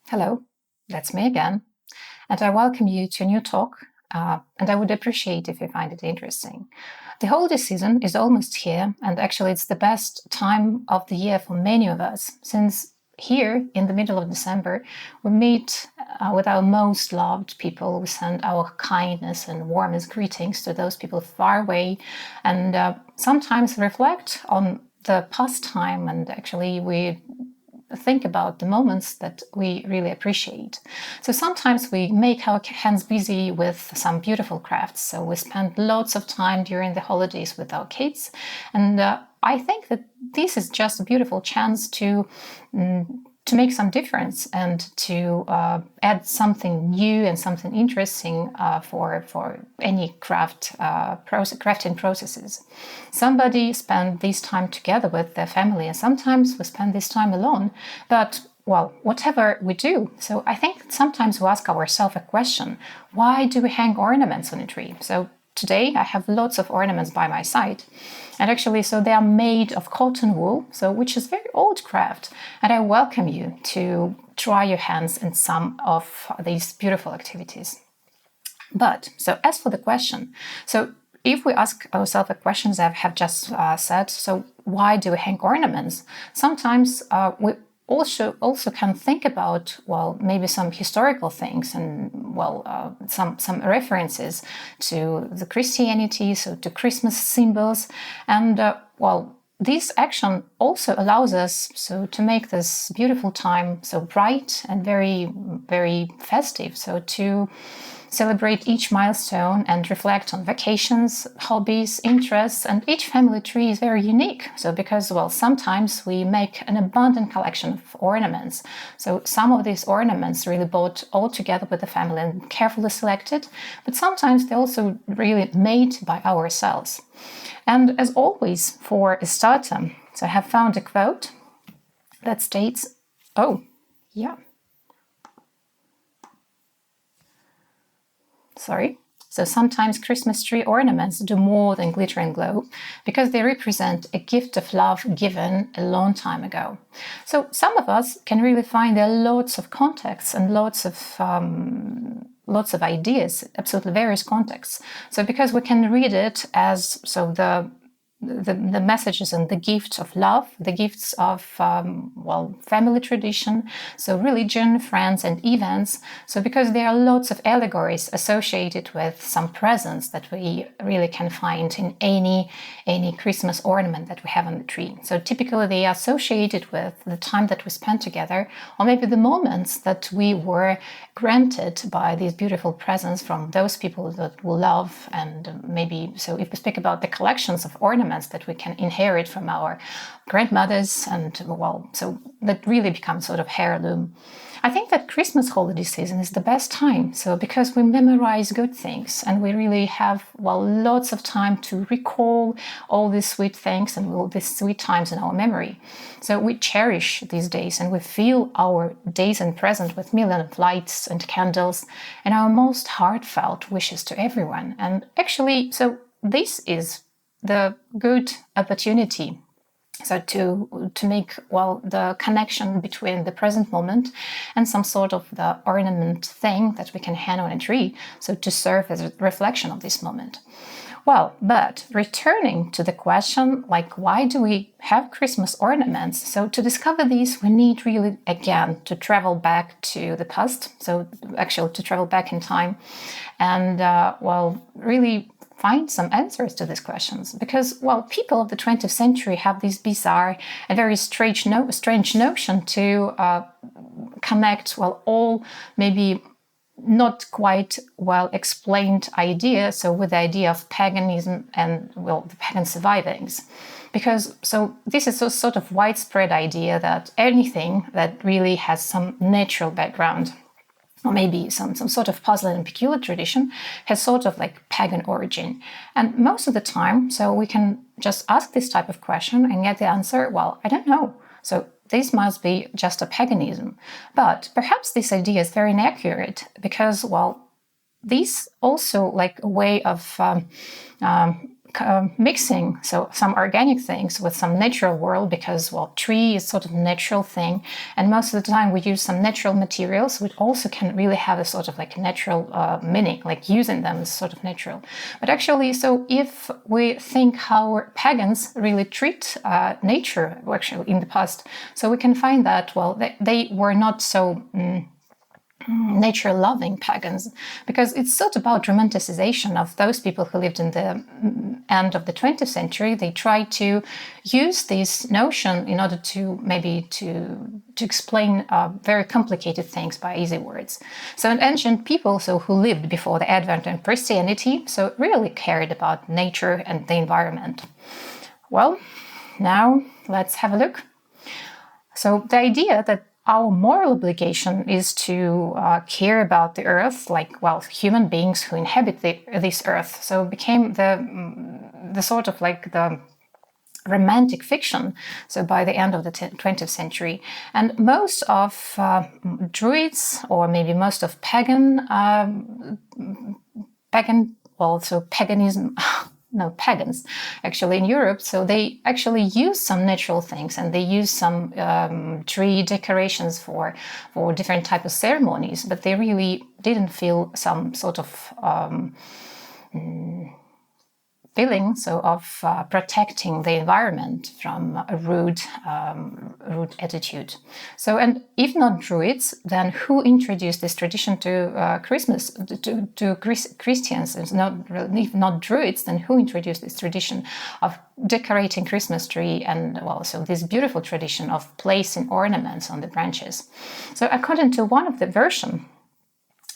Hello, that's me again, and I welcome you to a new talk, and I would appreciate if you find it interesting. The holiday season is almost here, and actually it's the best time of the year for many of us, since here in the middle of December, we meet with our most loved people. We send our kindness and warmest greetings to those people far away, and sometimes reflect on the past time, and actually we think about the moments that we really appreciate. So sometimes we make our hands busy with some beautiful crafts. So we spend lots of time during the holidays with our kids. And I think that this is just a beautiful chance to make some difference and to add something new and something interesting for any crafting processes. Somebody spend this time together with their family, and sometimes we spend this time alone. But well, whatever we do, so I think sometimes we ask ourselves a question: why do we hang ornaments on a tree? So today I have lots of ornaments by my side, and actually so they are made of cotton wool, so which is very old craft, and I welcome you to try your hands in some of these beautiful activities. But so as for the question, so if we ask ourselves a question as I have just said, so why do we hang ornaments? Sometimes we also can think about, well, maybe some historical things and, well, some references to the Christianity, so to Christmas symbols. And, well, this action also allows us so to make this beautiful time so bright and very, very festive. So to celebrate each milestone and reflect on vacations, hobbies, interests, and each family tree is very unique. So because, well, sometimes we make an abundant collection of ornaments. So some of these ornaments really bought all together with the family and carefully selected, but sometimes they're also really made by ourselves. And as always, for a starter, so I have found a quote that states, oh, yeah. So sometimes Christmas tree ornaments do more than glitter and glow because they represent a gift of love given a long time ago. So some of us can really find there are lots of contexts and lots of ideas, absolutely various contexts. So because we can read it as so the messages and the gifts of love, the gifts of, family tradition, so religion, friends, and events. So because there are lots of allegories associated with some presents that we really can find in any Christmas ornament that we have on the tree. So typically they are associated with the time that we spent together, or maybe the moments that we were granted by these beautiful presents from those people that we love. And maybe, so if we speak about the collections of ornaments that we can inherit from our grandmothers, and well, so that really becomes sort of heirloom. I think that Christmas holiday season is the best time, so because we memorize good things and we really have, well, lots of time to recall all these sweet things and all these sweet times in our memory. So we cherish these days and we fill our days and present with millions of lights and candles and our most heartfelt wishes to everyone. And actually, so this is the good opportunity so to make, well, the connection between the present moment and some sort of the ornament thing that we can hang on a tree, so to serve as a reflection of this moment. Well, but returning to the question, like, why do we have Christmas ornaments? So to discover these, we need really, again, to travel back to the past. So actually to travel back in time and, really find some answers to these questions, because, well, people of the 20th century have this bizarre and very strange notion to connect, well, all maybe not quite well explained idea, so with the idea of paganism and, well, the pagan survivings. Because so this is a sort of widespread idea that anything that really has some natural background, or maybe some sort of puzzle and peculiar tradition, has sort of like pagan origin. And most of the time, so we can just ask this type of question and get the answer, well, I don't know. So this must be just a paganism. But perhaps this idea is very inaccurate because, well, this also like a way of mixing some organic things with some natural world, because, well, tree is sort of natural thing, and most of the time we use some natural materials which also can really have a sort of like natural meaning, like using them is sort of natural. But actually, so if we think how pagans really treat nature actually in the past, so we can find that, well, they were not so nature-loving pagans, because it's sort of about romanticization of those people who lived in the end of the 20th century. They tried to use this notion in order to maybe to explain very complicated things by easy words. So an ancient people, so who lived before the advent of Christianity, so really cared about nature and the environment. Well, now let's have a look. So the idea that our moral obligation is to care about the earth, like, well, human beings who inhabit this earth. So it became the sort of like the romantic fiction, so by the end of the 20th century. And most of Druids, or maybe most of paganism, no, pagans actually in Europe, so they actually use some natural things, and they use some tree decorations for different types of ceremonies, but they really didn't feel some sort of feeling of protecting the environment from a rude attitude. So, and if not Druids, then who introduced this tradition to Christmas, to Christians? If not Druids, then who introduced this tradition of decorating Christmas tree, and, well, so this beautiful tradition of placing ornaments on the branches? So according to one of the versions,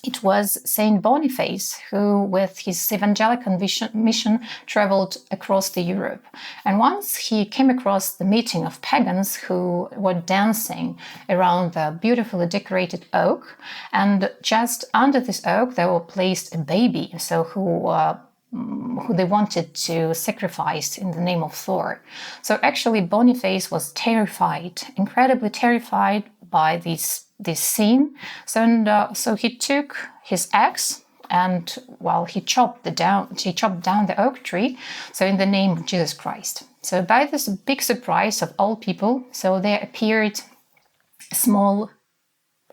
it was Saint Boniface who, with his evangelical mission, traveled across the Europe. And once he came across the meeting of pagans who were dancing around the beautifully decorated oak, and just under this oak there were placed a baby, so who they wanted to sacrifice in the name of Thor. So actually Boniface was terrified, incredibly terrified by this scene. So he took his axe and, well, he chopped down the oak tree, so in the name of Jesus Christ. So by this big surprise of all people, so there appeared a small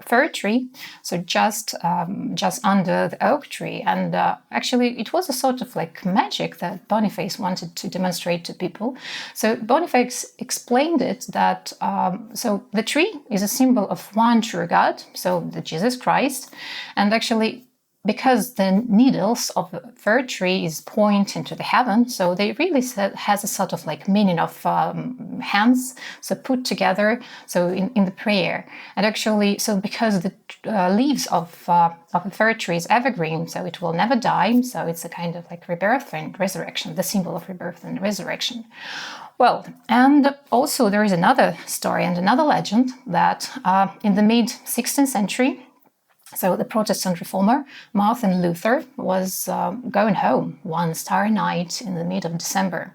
fir tree, so just under the oak tree, and actually it was a sort of like magic that Boniface wanted to demonstrate to people. So Boniface explained it that so the tree is a symbol of one true God, so the Jesus Christ, and actually because the needles of the fir tree is pointing to the heaven, so they really has a sort of like meaning of hands, so put together, so in the prayer. And actually, so because the leaves of a fir tree is evergreen, so it will never die, so it's a kind of like rebirth and resurrection, the symbol of rebirth and resurrection. Well, and also there is another story and another legend that in the mid-16th century, so the Protestant reformer Martin Luther was going home one starry night in the mid of December.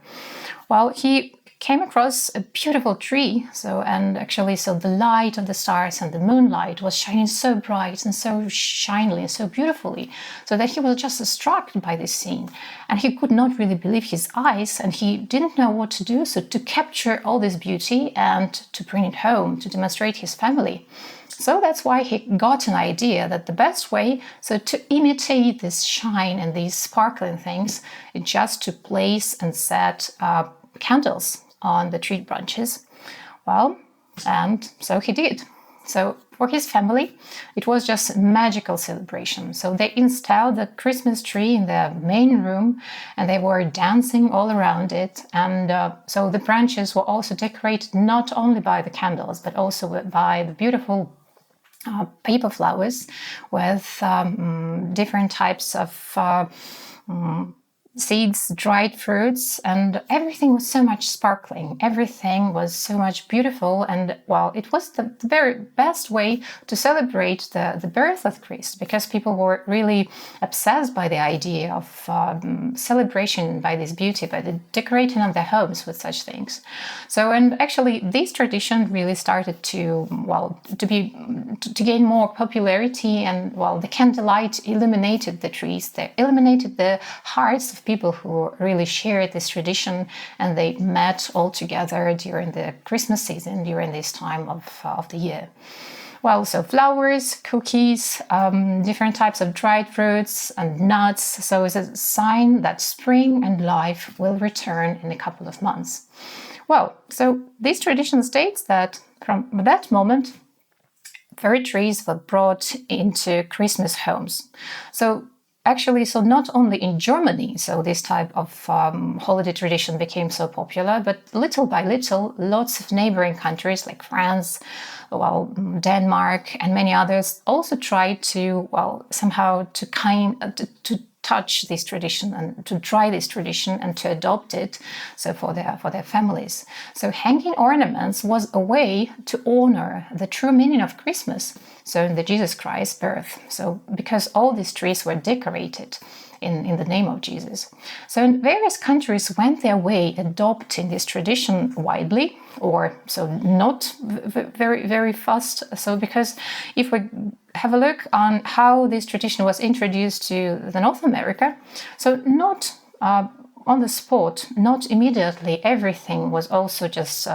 Well, he came across a beautiful tree, and actually the light of the stars and the moonlight was shining so bright and so shinily and so beautifully, so that he was just struck by this scene, and he could not really believe his eyes, and he didn't know what to do, so to capture all this beauty and to bring it home to demonstrate his family. So that's why he got an idea that the best way to imitate this shine and these sparkling things is just to place and set candles on the tree branches. Well, and so he did. So for his family, it was just a magical celebration. So they installed the Christmas tree in the main room, and they were dancing all around it. And so the branches were also decorated not only by the candles, but also by the beautiful paper flowers with different types of seeds, dried fruits, and everything was so much sparkling. Everything was so much beautiful, and, well, it was the very best way to celebrate the birth of Christ, because people were really obsessed by the idea of celebration by this beauty, by the decorating of their homes with such things. So, and actually this tradition really started to gain more popularity, and, well, the candlelight illuminated the trees, they illuminated the hearts of of people who really shared this tradition, and they met all together during the Christmas season, during this time of the year. Well, so flowers, cookies, different types of dried fruits and nuts. So it's a sign that spring and life will return in a couple of months. Well, so this tradition states that from that moment, fir trees were brought into Christmas homes. So actually, so not only in Germany, so this type of holiday tradition became so popular, but little by little, lots of neighboring countries like France, well, Denmark, and many others also tried to, well, somehow to touch this tradition and to try this tradition and to adopt it, so for their families. So hanging ornaments was a way to honor the true meaning of Christmas, so in the Jesus Christ birth. So because all these trees were decorated in the name of Jesus. So in various countries went their way adopting this tradition widely, or so not very, very fast. So because if we have a look on how this tradition was introduced to the North America, so not on the spot, not immediately, everything was also just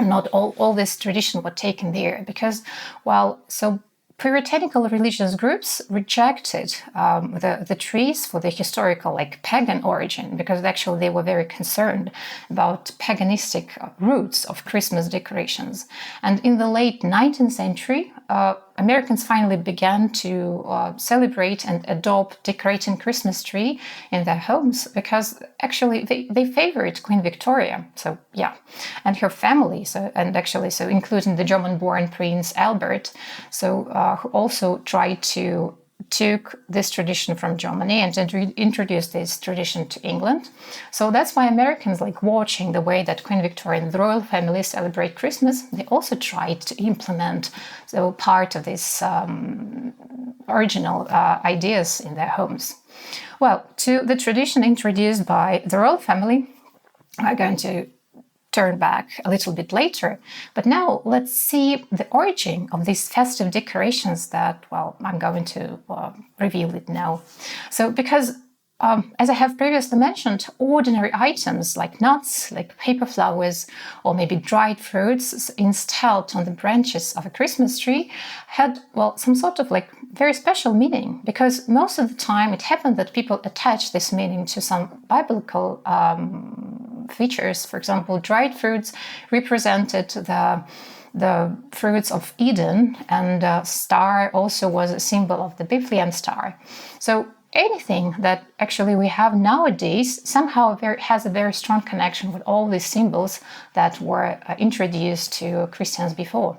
not all this tradition was taken there, because, well, so puritanical religious groups rejected the trees for the historical, like pagan origin, because actually they were very concerned about paganistic roots of Christmas decorations. And in the late 19th century, Americans finally began to celebrate and adopt decorating Christmas tree in their homes, because actually they favored Queen Victoria, so yeah, and her family, so including the German-born Prince Albert, who also tried to took this tradition from Germany and introduced this tradition to England. So that's why Americans, like watching the way that Queen Victoria and the royal family celebrate Christmas, they also tried to implement part of this original ideas in their homes. Well, to the tradition introduced by the royal family, I'm going to turn back a little bit later. But now let's see the origin of these festive decorations that, well, I'm going to reveal it now. So because, as I have previously mentioned, ordinary items like nuts, like paper flowers, or maybe dried fruits installed on the branches of a Christmas tree had, well, some sort of like very special meaning, because most of the time it happened that people attach this meaning to some biblical features. For example, dried fruits represented the fruits of Eden, and star also was a symbol of the Bethlehem star. So anything that actually we have nowadays somehow has a very strong connection with all these symbols that were introduced to Christians before.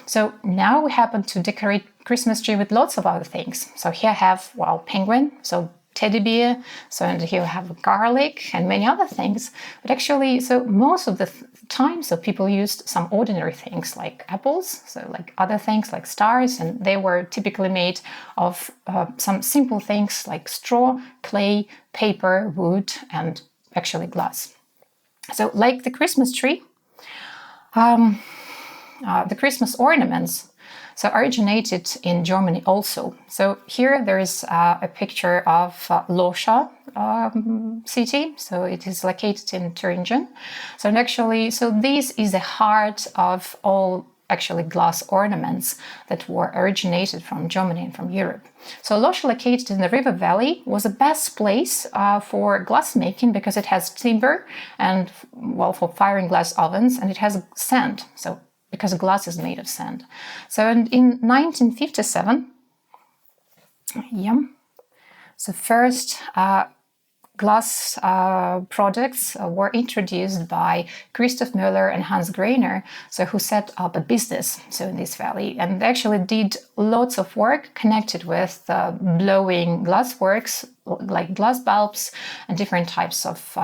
So now we happen to decorate Christmas tree with lots of other things. So here I have, well, penguin, so teddy bear, so and here we have garlic and many other things. But actually, so most of the time, so people used some ordinary things like apples, so like other things like stars, and they were typically made of some simple things like straw, clay, paper, wood, and actually glass. So like the Christmas tree, the Christmas ornaments so originated in Germany also. So here there is a picture of Loscha city. So it is located in Thuringen. So actually, so this is the heart of all actually glass ornaments that were originated from Germany and from Europe. So Loscha, located in the river valley, was the best place for glass making because it has timber and, well, for firing glass ovens, and it has sand. So because glass is made of sand. So in 1957, so first glass products were introduced by Christoph Müller and Hans Greiner, so who set up a business so in this valley, and actually did lots of work connected with blowing glass works like glass bulbs and different types of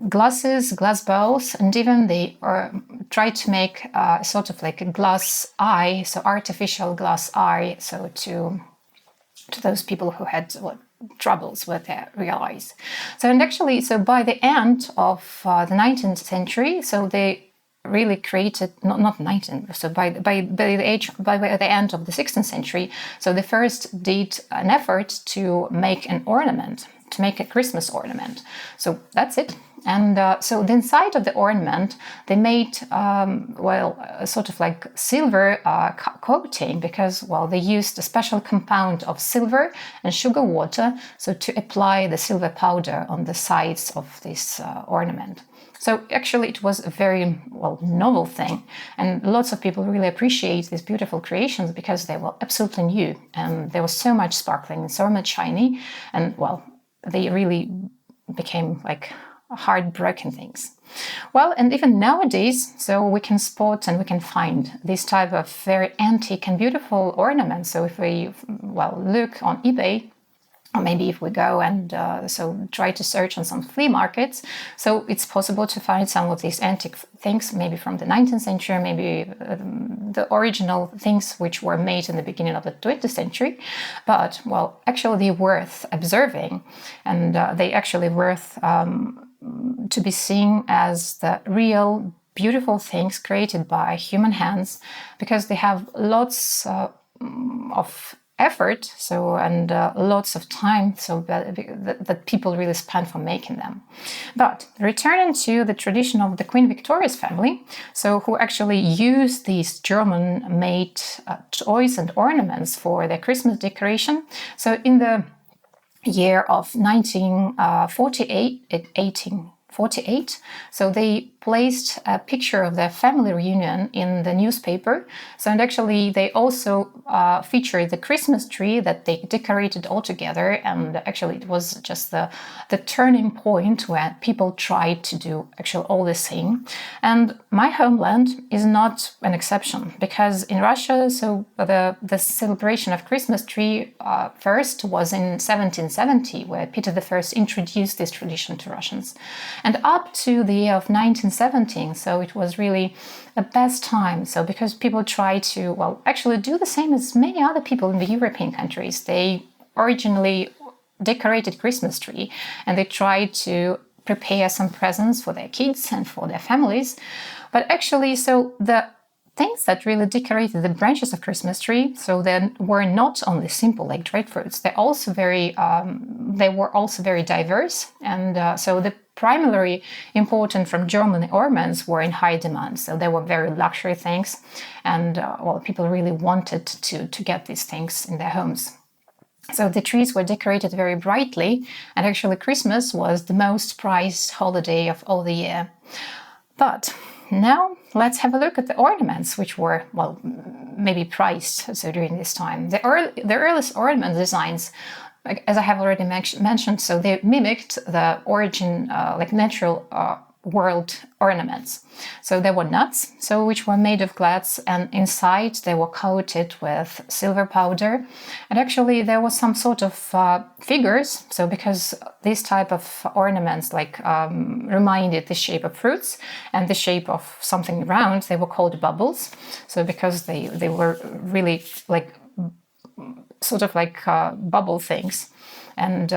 glasses, glass bowls, and even they tried to make sort of like a glass eye, so artificial glass eye, so to those people who had troubles with their real eyes. So and actually, so by the end of the 19th century, so they really created, not 19th, so by the end of the 16th century, so they first did an effort to make an ornament, to make a Christmas ornament. So that's it. And so the inside of the ornament, they made, a sort of like silver coating, because, well, they used a special compound of silver and sugar water, so to apply the silver powder on the sides of this ornament. So actually it was a very, novel thing, and lots of people really appreciate these beautiful creations because they were absolutely new, and there was so much sparkling and so much shiny, and, well, they really became like heartbroken things. Well, and even nowadays, so we can spot and we can find this type of very antique and beautiful ornaments. So if we, look on eBay, or maybe if we go and try to search on some flea markets, so it's possible to find some of these antique things, maybe from the 19th century, maybe the original things which were made in the beginning of the 20th century. But, actually they're worth observing, and they actually worth to be seen as the real beautiful things created by human hands, because they have lots of effort, and lots of time, so that people really spend for making them. But returning to the tradition of the Queen Victoria's family, so who actually used these German-made toys and ornaments for their Christmas decoration. So in the year of 1848, so they placed a picture of their family reunion in the newspaper. So, and actually they also featured the Christmas tree that they decorated all together. And actually it was just the turning point where people tried to do actually all the same. And my homeland is not an exception, because in Russia, so the celebration of Christmas tree first was in 1770, where Peter I introduced this tradition to Russians. And up to the year of 1917, so it was really the best time. So because people tried to, actually do the same as many other people in the European countries. They originally decorated Christmas tree, and they tried to prepare some presents for their kids and for their families. But actually, so the things that really decorated the branches of Christmas tree, so they were not only simple like dried fruits. They were also very diverse, and so the primarily important from German ornaments were in high demand. So they were very luxury things, and people really wanted to get these things in their homes. So the trees were decorated very brightly, and actually Christmas was the most prized holiday of all the year. But now let's have a look at the ornaments, which were, maybe prized so during this time. The earliest ornament designs, as I have already mentioned, so they mimicked the origin, natural world ornaments. So there were nuts, so which were made of glass, and inside they were coated with silver powder. And actually there was some sort of figures, so because this type of ornaments reminded the shape of fruits and the shape of something round, they were called bubbles. So because they were really bubble things, and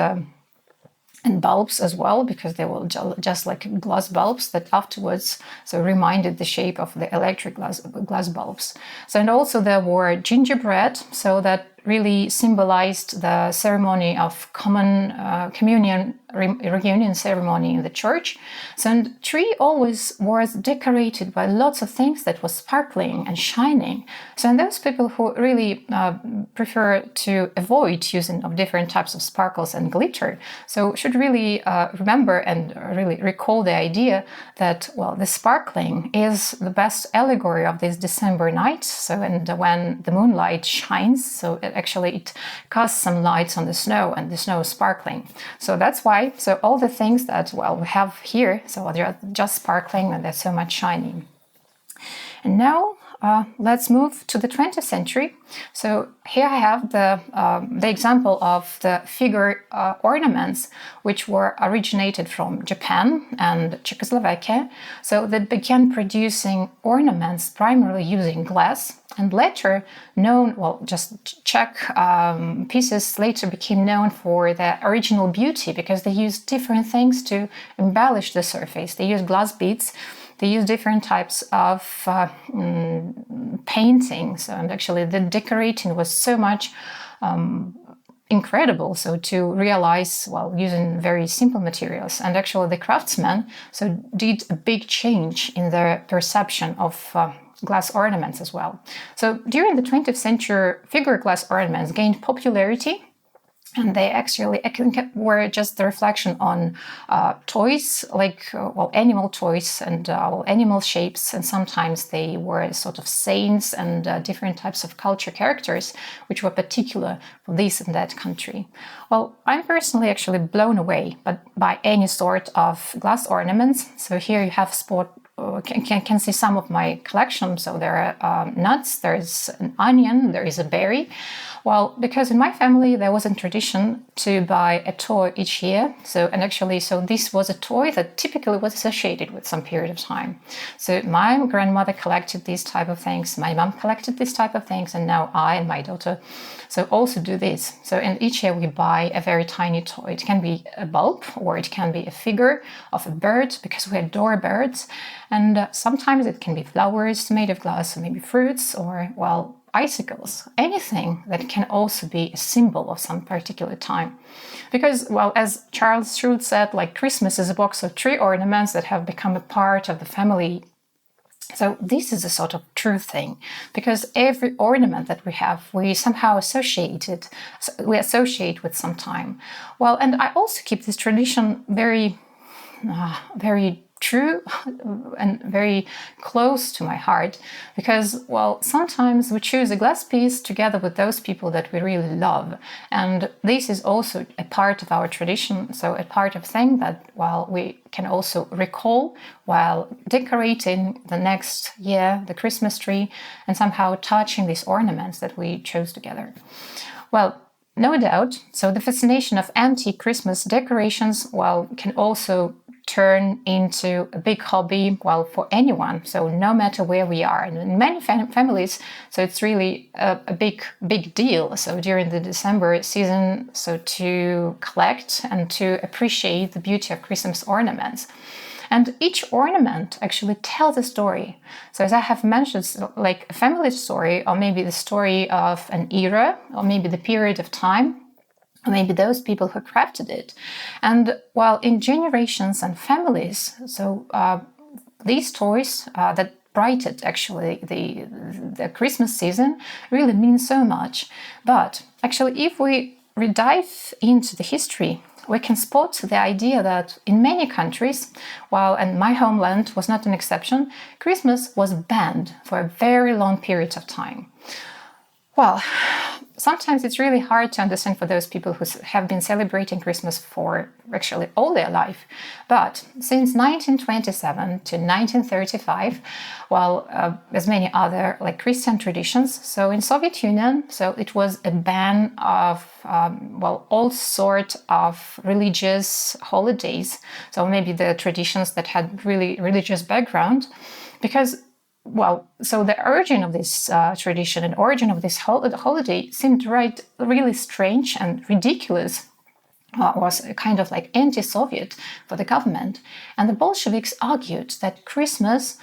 bulbs as well, because they were just like glass bulbs that afterwards reminded the shape of the electric glass bulbs. So, and also there were gingerbread, so that really symbolized the ceremony of common communion reunion ceremony in the church. So the tree always was decorated by lots of things that was sparkling and shining. So and those people who really prefer to avoid using of different types of sparkles and glitter, so should really remember and really recall the idea that, the sparkling is the best allegory of this December night. So, and when the moonlight shines, so it casts some lights on the snow, and the snow is sparkling. So that's why, so all the things that, we have here, so they're just sparkling and they're so much shining. And now let's move to the 20th century. So here I have the example of the figure ornaments, which were originated from Japan and Czechoslovakia. So they began producing ornaments primarily using glass, and later Czech pieces later became known for their original beauty, because they used different things to embellish the surface. They used glass beads they use different types of paintings, and actually the decorating was so much incredible, so to realize, well, using very simple materials. And actually the craftsmen so did a big change in their perception of glass ornaments as well. So during the 20th century, figure glass ornaments gained popularity, and they actually were just the reflection on toys, like animal toys and animal shapes, and sometimes they were sort of saints and different types of culture characters, which were particular for this and that country. Well, I'm personally actually blown away by any sort of glass ornaments. So here you have can see some of my collection. So there are nuts, there's an onion, there is a berry. Well, because in my family there was a tradition to buy a toy each year. So this was a toy that typically was associated with some period of time. So my grandmother collected these type of things, my mom collected this type of things, and now I and my daughter so also do this. So in each year we buy a very tiny toy. It can be a bulb or it can be a figure of a bird, because we adore birds. And sometimes it can be flowers made of glass, or maybe fruits, or, well, icicles, anything that can also be a symbol of some particular time. Because, well, as Charles Schulz said, like Christmas is a box of tree ornaments that have become a part of the family. So this is a sort of true thing, because every ornament that we have, we somehow associate with some time. Well, and I also keep this tradition very true and very close to my heart, because, well, sometimes we choose a glass piece together with those people that we really love, and this is also a part of our tradition, so a part of thing that, well, we can also recall while decorating the next year the Christmas tree and somehow touching these ornaments that we chose together. Well, no doubt, so the fascination of antique Christmas decorations, well, can also turn into a big hobby, well, for anyone, so no matter where we are. And in many families, so it's really a big deal, so during the December season, so to collect and to appreciate the beauty of Christmas ornaments. And each ornament actually tells a story. So as I have mentioned, like a family story, or maybe the story of an era, or maybe the period of time, or maybe those people who crafted it. And, well, in generations and families, so these toys that brightened actually the Christmas season really mean so much. But actually, if we dive into the history, we can spot the idea that in many countries, well, and my homeland was not an exception, Christmas was banned for a very long period of time. Well, sometimes it's really hard to understand for those people who have been celebrating Christmas for actually all their life. But since 1927 to 1935, well, as many other like Christian traditions, so in Soviet Union, so it was a ban of, all sorts of religious holidays. So maybe the traditions that had really religious background, because, well, so the origin of this tradition and origin of this holiday seemed really strange and ridiculous. Was kind of like anti-Soviet for the government. And the Bolsheviks argued that Christmas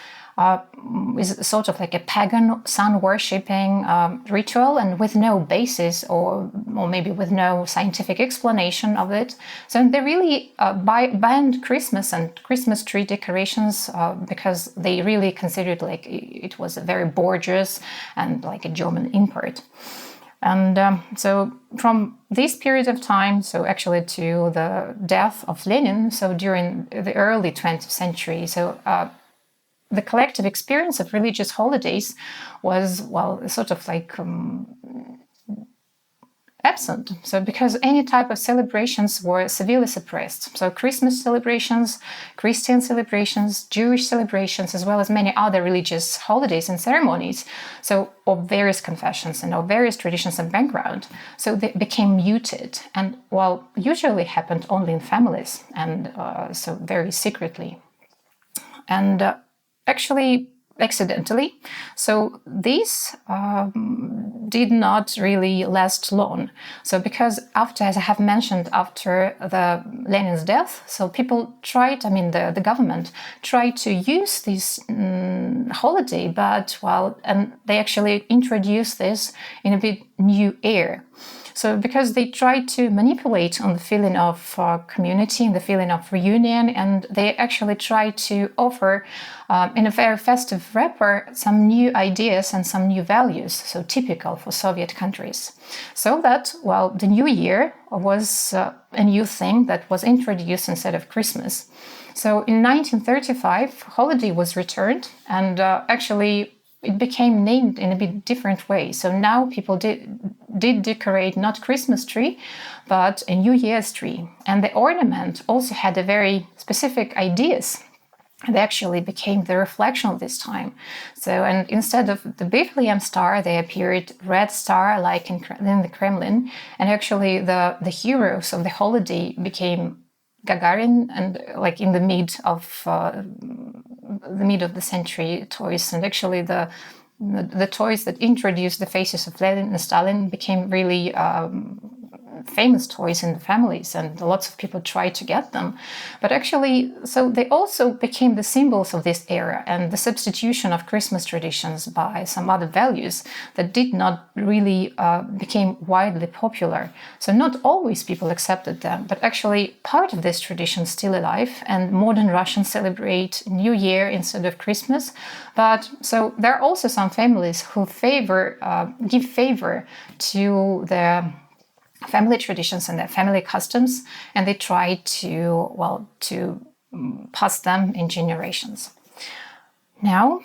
is sort of like a pagan sun-worshipping ritual, and with no basis or maybe with no scientific explanation of it. So they really banned Christmas and Christmas tree decorations because they really considered like it was a very bourgeois and like a German import. And so from this period of time, so actually to the death of Lenin, so during the early 20th century, so the collective experience of religious holidays was, well, sort of like absent. So because any type of celebrations were severely suppressed. So Christmas celebrations, Christian celebrations, Jewish celebrations, as well as many other religious holidays and ceremonies, so of various confessions and of various traditions and background. So they became muted and, well, usually happened only in families and so very secretly. And actually, accidentally. So these did not really last long. So because after, as I have mentioned, after the Lenin's death, so people tried, the government tried to use this holiday, but and they actually introduced this in a bit new era. So because they tried to manipulate on the feeling of community and the feeling of reunion, and they actually tried to offer in a very festive wrapper some new ideas and some new values, so typical for Soviet countries. So that, the New Year was a new thing that was introduced instead of Christmas. So in 1935, holiday was returned, and actually it became named in a bit different way. So now people did decorate not Christmas tree, but a New Year's tree. And the ornament also had a very specific ideas. They actually became the reflection of this time. So, and instead of the Bethlehem star, they appeared red star like in the Kremlin. And actually the heroes of the holiday became Gagarin, and like in the mid of the century toys, and actually the toys that introduced the faces of Lenin and Stalin became really famous toys in the families, and lots of people tried to get them. But actually, so they also became the symbols of this era, and the substitution of Christmas traditions by some other values that did not really became widely popular. So not always people accepted them, but actually part of this tradition is still alive, and modern Russians celebrate New Year instead of Christmas. But so there are also some families who give favor to their family traditions and their family customs, and they try to pass them in generations. Now,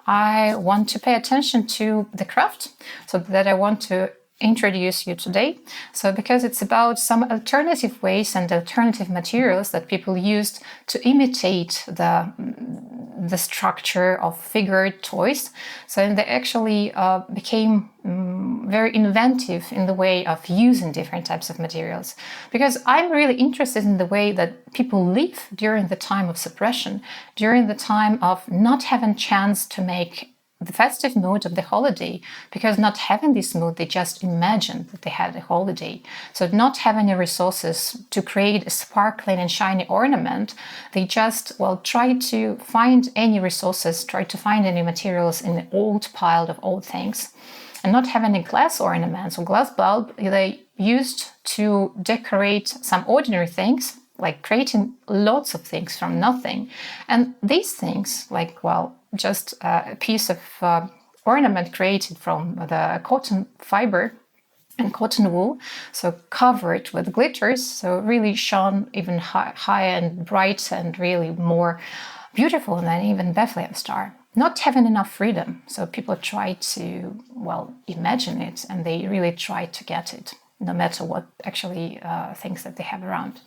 I want to pay attention to the craft, so that I want to introduce you today. So because it's about some alternative ways and alternative materials that people used to imitate the structure of figured toys. So they actually became very inventive in the way of using different types of materials. Because I'm really interested in the way that people live during the time of suppression, during the time of not having chance to make the festive mood of the holiday, because not having this mood, they just imagined that they had a holiday. So not having the resources to create a sparkling and shiny ornament, they just, try to find any resources, try to find any materials in the old pile of old things. And not having a glass ornaments or glass bulb, they used to decorate some ordinary things, like creating lots of things from nothing. And these things, just a piece of ornament created from the cotton fiber and cotton wool, so covered with glitters, so really shone even high and bright and really more beautiful than even Bethlehem star. Not having enough freedom, so people try to, imagine it, and they really try to get it, no matter what actually things that they have around.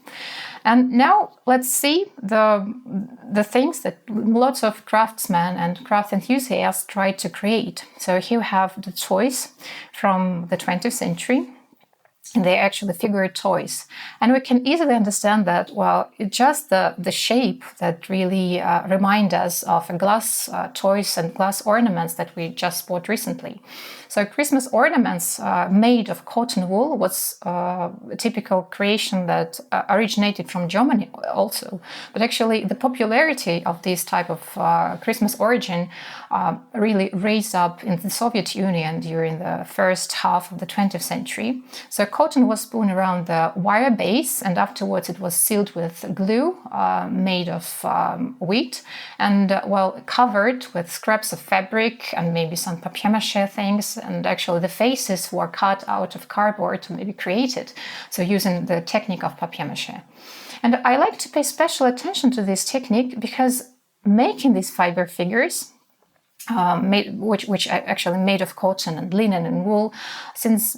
And now let's see the things that lots of craftsmen and craft enthusiasts try to create. So here we have the toys from the 20th century. And they're actually figured toys. And we can easily understand that, it's just the shape that really remind us of glass toys and glass ornaments that we just bought recently. So Christmas ornaments made of cotton wool was a typical creation that originated from Germany also. But actually the popularity of this type of Christmas origin really raised up in the Soviet Union during the first half of the 20th century. So cotton was spun around the wire base, and afterwards it was sealed with glue made of wheat, and covered with scraps of fabric and maybe some papier-mâché things. And actually the faces were cut out of cardboard to maybe create it, so using the technique of papier-mâché. And I like to pay special attention to this technique because making these fiber figures, which are actually made of cotton and linen and wool, since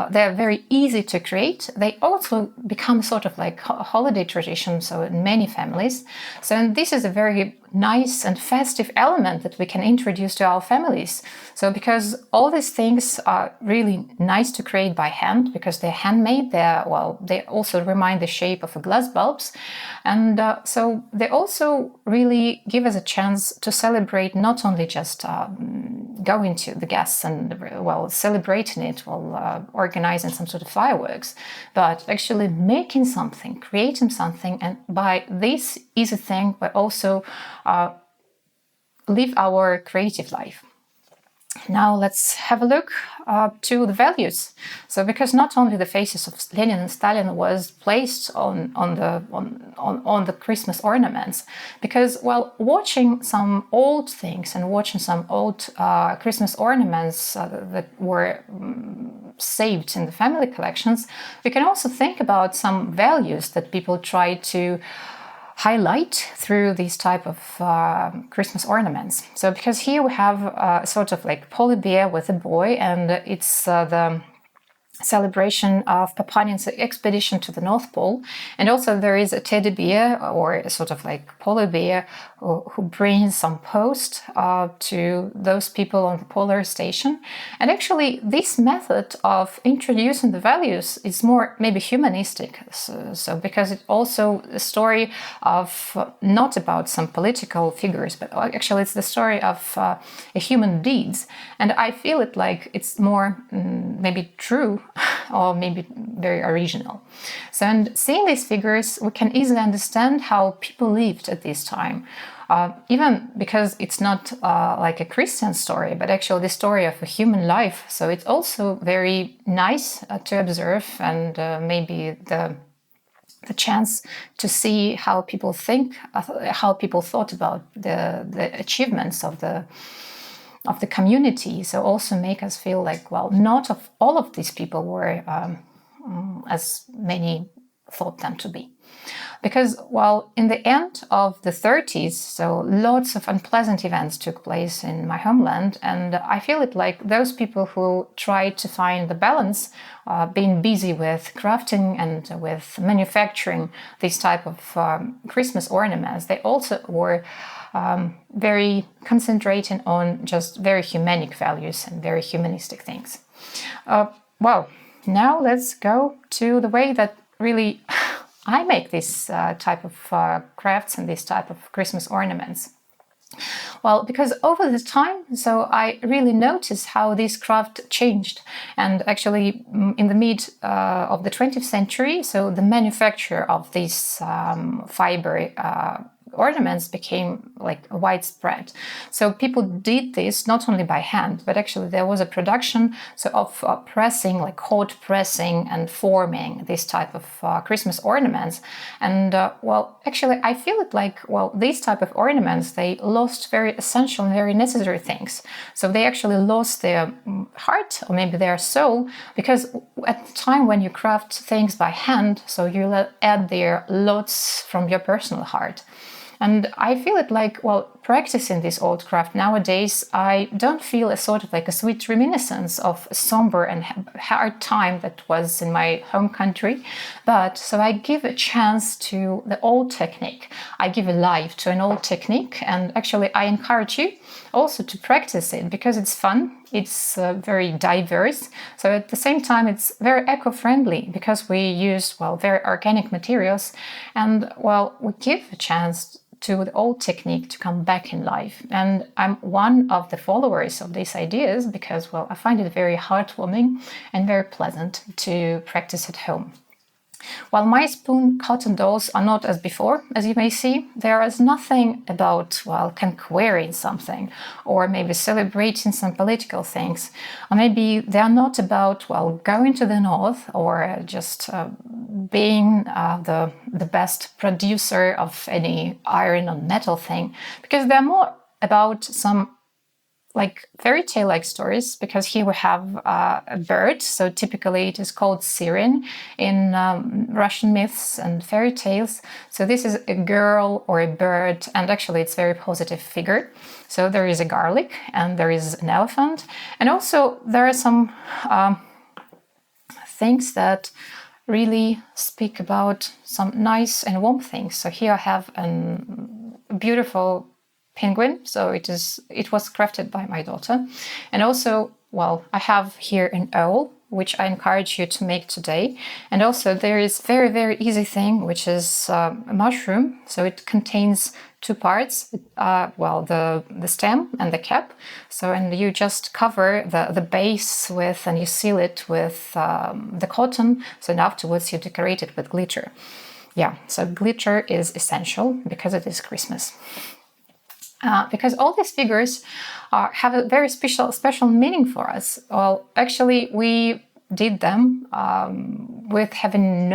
they're very easy to create, they also become sort of like a holiday tradition, so in many families. So this is a very nice and festive element that we can introduce to our families. So because all these things are really nice to create by hand, because they're handmade, they also remind the shape of glass bulbs. And so they also really give us a chance to celebrate not only just going to the guests and, well, celebrating it, well, organizing some sort of fireworks, but actually making something, creating something, and by this easy thing, but also live our creative life. Now let's have a look to the values. So, because not only the faces of Lenin and Stalin was placed on the Christmas ornaments, because, well, watching some old things and watching some old Christmas ornaments that were saved in the family collections, we can also think about some values that people try to highlight through these type of Christmas ornaments. So because here we have sort of like polar bear with a boy, and it's the celebration of Papanin's expedition to the North Pole. And also there is a teddy bear, or a sort of like polar bear, who brings some post to those people on the polar station. And actually this method of introducing the values is more maybe humanistic. So because it's also a story of not about some political figures, but actually it's the story of human deeds. And I feel it like it's more maybe true or maybe very original. So, and seeing these figures, we can easily understand how people lived at this time. Even because it's not like a Christian story, but actually the story of a human life. So it's also very nice to observe, and maybe the chance to see how people think, how people thought about the achievements of the community. So also make us feel like, well, not of all of these people were as many thought them to be. Because, well, in the end of the 30s, so lots of unpleasant events took place in my homeland, and I feel it like those people who tried to find the balance, being busy with crafting and with manufacturing these type of Christmas ornaments, they also were very concentrating on just very humanic values and very humanistic things. Well, now let's go to the way that really I make this type of crafts and this type of Christmas ornaments. Well, because over the time, so I really noticed how this craft changed. And actually, in the mid of the 20th century, so the manufacture of these fibre ornaments became like widespread. So people did this not only by hand, but actually there was a production of pressing, like hot pressing and forming this type of Christmas ornaments. And well, actually I feel it like, well, these type of ornaments, they lost very essential and very necessary things. So they actually lost their heart, or maybe their soul, because at the time when you craft things by hand, so you add there lots from your personal heart. And I feel it like, well, practicing this old craft nowadays, I don't feel a sort of like a sweet reminiscence of a somber and hard time that was in my home country. But so I give a chance to the old technique. I give a life to an old technique. And actually, I encourage you also to practice it because it's fun. It's very diverse. So at the same time, it's very eco-friendly because we use, well, very organic materials. And, well, we give a chance to the old technique to come back in life. And I'm one of the followers of these ideas because, well, I find it very heartwarming and very pleasant to practice at home. While my spoon cotton dolls are not as before, as you may see, there is nothing about, well, conquering something, or maybe celebrating some political things, or maybe they are not about, well, going to the north, or just being the best producer of any iron or metal thing, because they're more about some like fairy tale-like stories, because here we have a bird, so typically it is called siren in Russian myths and fairy tales. So this is a girl or a bird, and actually it's a very positive figure. So there is a garlic and there is an elephant, and also there are some things that really speak about some nice and warm things. So here I have a beautiful penguin, so it was crafted by my daughter. And also, well, I have here an owl which I encourage you to make today. And also there is very easy thing, which is a mushroom. So it contains two parts, well, the stem and the cap. So, and you just cover the base with, and you seal it with the cotton. So, and afterwards you decorate it with glitter. Yeah, so glitter is essential because it is Christmas. Because all these figures have a very special meaning for us. Well, actually, we did them with having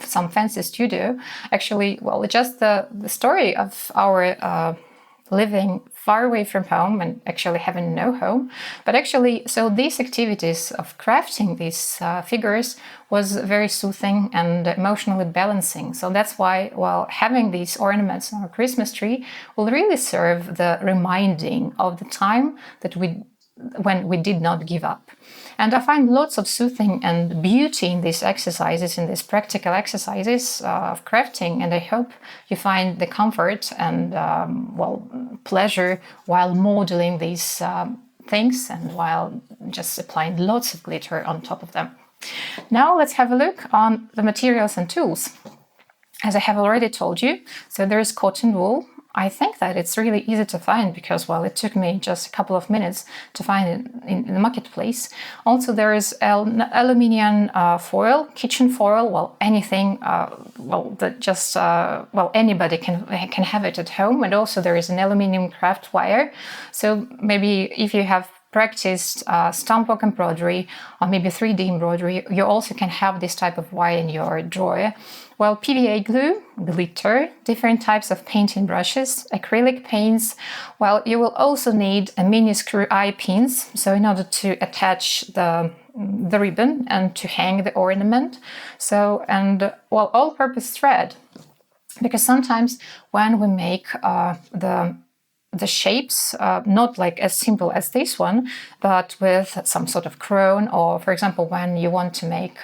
some fancy studio. Actually, well, just the story of our living far away from home and actually having no home. But actually, so these activities of crafting these figures was very soothing and emotionally balancing. So that's why, well, having these ornaments on our Christmas tree will really serve the reminding of the time that when we did not give up. And I find lots of soothing and beauty in these exercises, in these practical exercises of crafting. And I hope you find the comfort and, well, pleasure while modeling these things and while just applying lots of glitter on top of them. Now let's have a look on the materials and tools. As I have already told you, so there is cotton wool. I think that it's really easy to find because, well, it took me just a couple of minutes to find it in the marketplace. Also, there is aluminium foil, kitchen foil, well, anything, well, that just, well, anybody can have it at home. And also there is an aluminium craft wire. So maybe if you have practiced stamp work embroidery or maybe 3D embroidery, you also can have this type of wire in your drawer. Well, PVA glue, glitter, different types of painting brushes, acrylic paints. Well, you will also need a mini screw eye pins, so in order to attach the ribbon and to hang the ornament. So, and well, all-purpose thread, because sometimes when we make the shapes, not like as simple as this one, but with some sort of crown, or for example, when you want to make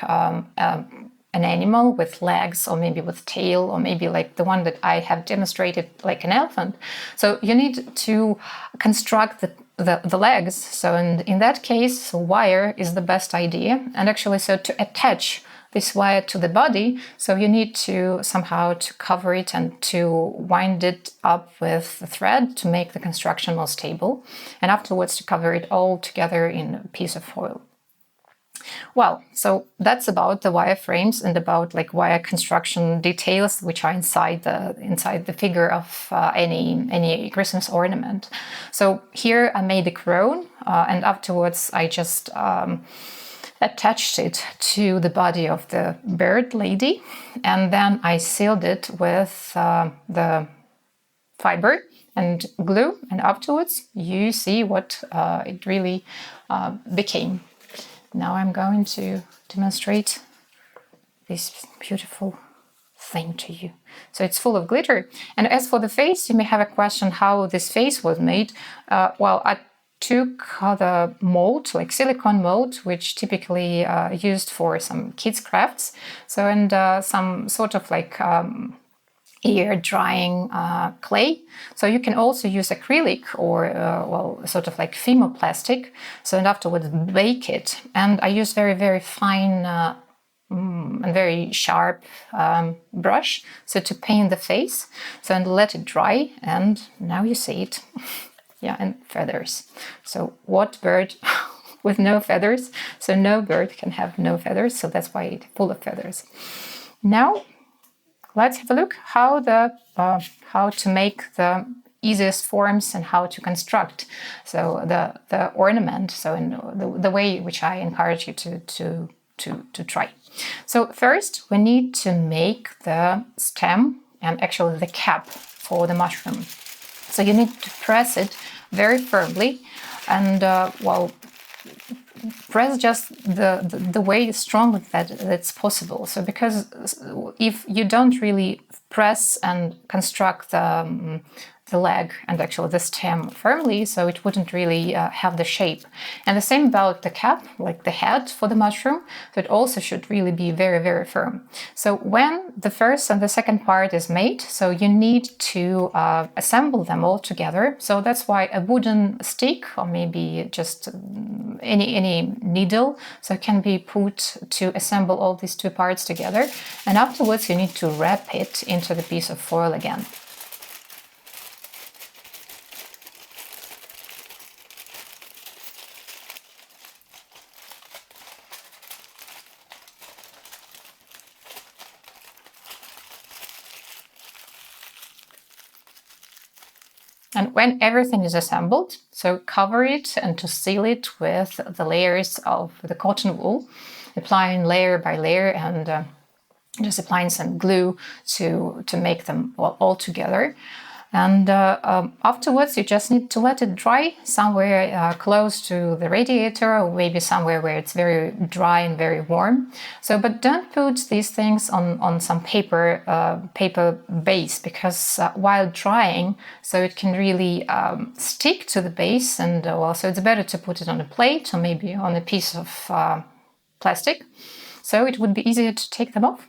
an animal with legs, or maybe with tail, or maybe like the one that I have demonstrated, like an elephant. So you need to construct the legs. So in that case, wire is the best idea. And actually, so to attach this wire to the body, so you need to somehow to cover it and to wind it up with the thread to make the construction more stable, and afterwards to cover it all together in a piece of foil. Well, so that's about the wire frames and about like wire construction details, which are inside the figure of any Christmas ornament. So here I made a crown, and afterwards I just attached it to the body of the bird lady, and then I sealed it with the fiber and glue, and afterwards you see what it really became. Now I'm going to demonstrate this beautiful thing to you. So it's full of glitter. And as for the face, you may have a question how this face was made. Well, I took the mold, like silicone mold, which typically used for some kids' crafts. So, and some sort of like air drying clay. So you can also use acrylic or well, sort of like thermoplastic. So, and afterwards bake it. And I use very fine and very sharp brush, so to paint the face. So, and let it dry, and now you see it. Yeah, and feathers. So what bird with no feathers? So no bird can have no feathers. So that's why it's full of feathers. Now let's have a look how to make the easiest forms and how to construct so the ornament. So in the way which I encourage you to try. So first we need to make the stem and actually the cap for the mushroom. So you need to press it very firmly, and well, press just the way strongly that it's possible. So because if you don't really press and construct the the leg and actually the stem firmly, so it wouldn't really have the shape. And the same about the cap, like the head for the mushroom, so it also should really be very, very firm. So when the first and the second part is made, so you need to assemble them all together. So that's why a wooden stick or maybe just any needle so can be put to assemble all these two parts together, and afterwards you need to wrap it into the piece of foil again. And when everything is assembled, so cover it and to seal it with the layers of the cotton wool, applying layer by layer and just applying some glue to make them all together. And afterwards, you just need to let it dry somewhere close to the radiator, or maybe somewhere where it's very dry and very warm. So, but don't put these things on some paper base, because while drying, so it can really stick to the base, and well, so it's better to put it on a plate or maybe on a piece of plastic. So it would be easier to take them off.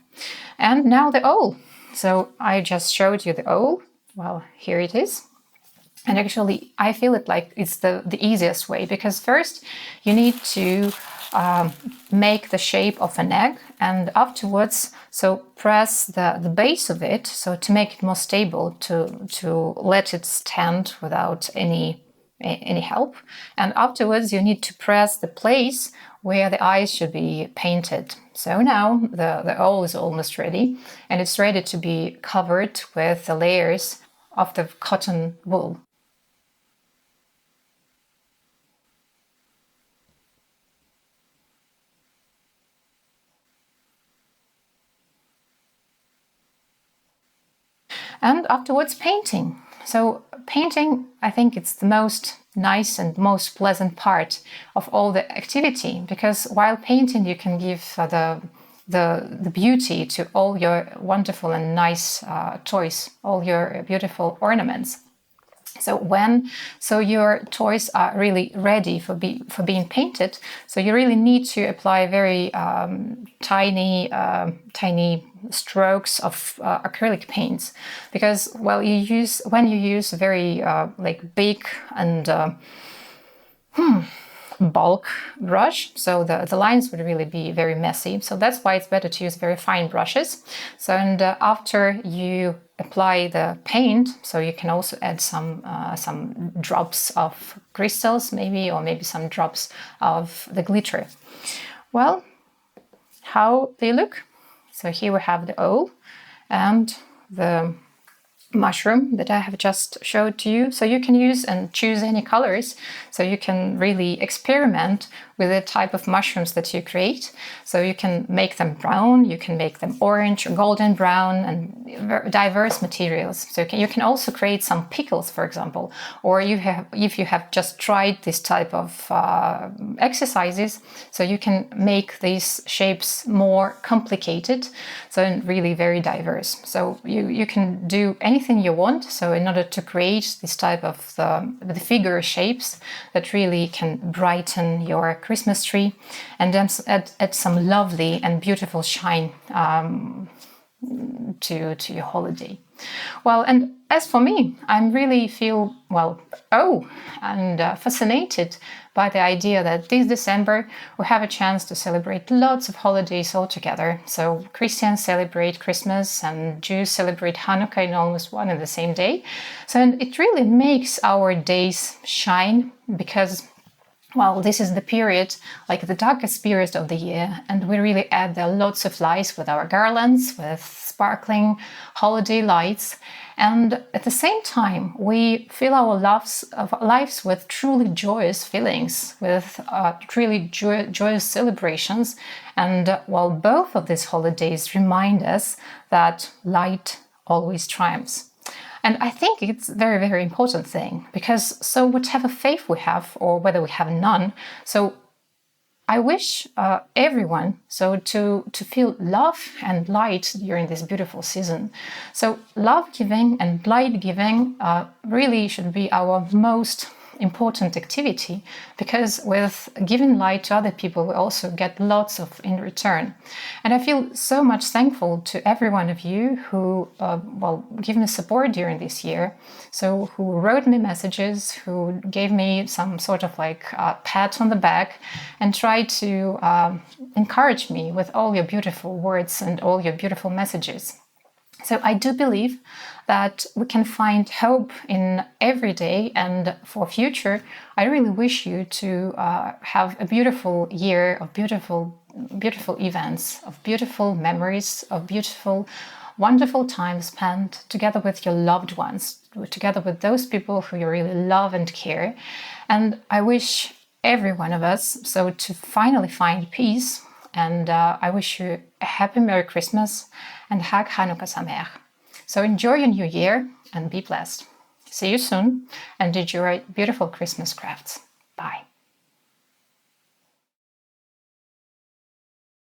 And now the owl. So I just showed you the owl. Well, here it is. And actually, I feel it like it's the easiest way, because first you need to make the shape of an egg, and afterwards, so press the base of it, so to make it more stable, to let it stand without any help. And afterwards, you need to press the place where the eyes should be painted. So now the owl is almost ready, and it's ready to be covered with the layers of the cotton wool. And afterwards, painting. So painting, I think it's the most nice and most pleasant part of all the activity, because while painting, you can give the beauty to all your wonderful and nice toys, all your beautiful ornaments. So your toys are really ready for being painted, so you really need to apply very tiny strokes of acrylic paints, because when you use very like big and bulk brush, so the lines would really be very messy. So that's why it's better to use very fine brushes. So and after you apply the paint, so you can also add some drops of crystals maybe, or maybe some drops of the glitter. Well, how they look? So here we have the owl and the mushroom that I have just showed to you. So you can use and choose any colors, so you can really experiment with the type of mushrooms that you create. So you can make them brown, you can make them orange or golden brown, and diverse materials. So you can also create some pickles, for example, or if you have just tried this type of exercises, so you can make these shapes more complicated, so really very diverse. So you can do anything you want, so in order to create this type of the figure shapes that really can brighten your Christmas tree and then add some lovely and beautiful shine to your holiday. Well, and as for me, I really feel fascinated by the idea that this December we have a chance to celebrate lots of holidays all together. So Christians celebrate Christmas and Jews celebrate Hanukkah in almost one and the same day. So and it really makes our days shine, because this is the period, like the darkest period of the year, and we really add lots of lights with our garlands, with sparkling holiday lights. And at the same time, we fill our lives with truly joyous feelings, with truly joyous celebrations. And both of these holidays remind us that light always triumphs. And I think it's a very, very important thing, because so whatever faith we have, or whether we have none, so I wish everyone to feel love and light during this beautiful season. So love giving and light giving really should be our most important activity, because with giving light to other people we also get lots of in return. And I feel so much thankful to every one of you who give me support during this year, so who wrote me messages, who gave me some sort of pat on the back and tried to encourage me with all your beautiful words and all your beautiful messages. So I do believe that we can find hope in every day, and for future, I really wish you to have a beautiful year of beautiful events, of beautiful memories, of beautiful, wonderful time spent together with your loved ones, together with those people who you really love and care. And I wish every one of us to finally find peace. And I wish you a happy Merry Christmas and Hag Hanukkah Sameach. So enjoy your new year and be blessed. See you soon and enjoy beautiful Christmas crafts.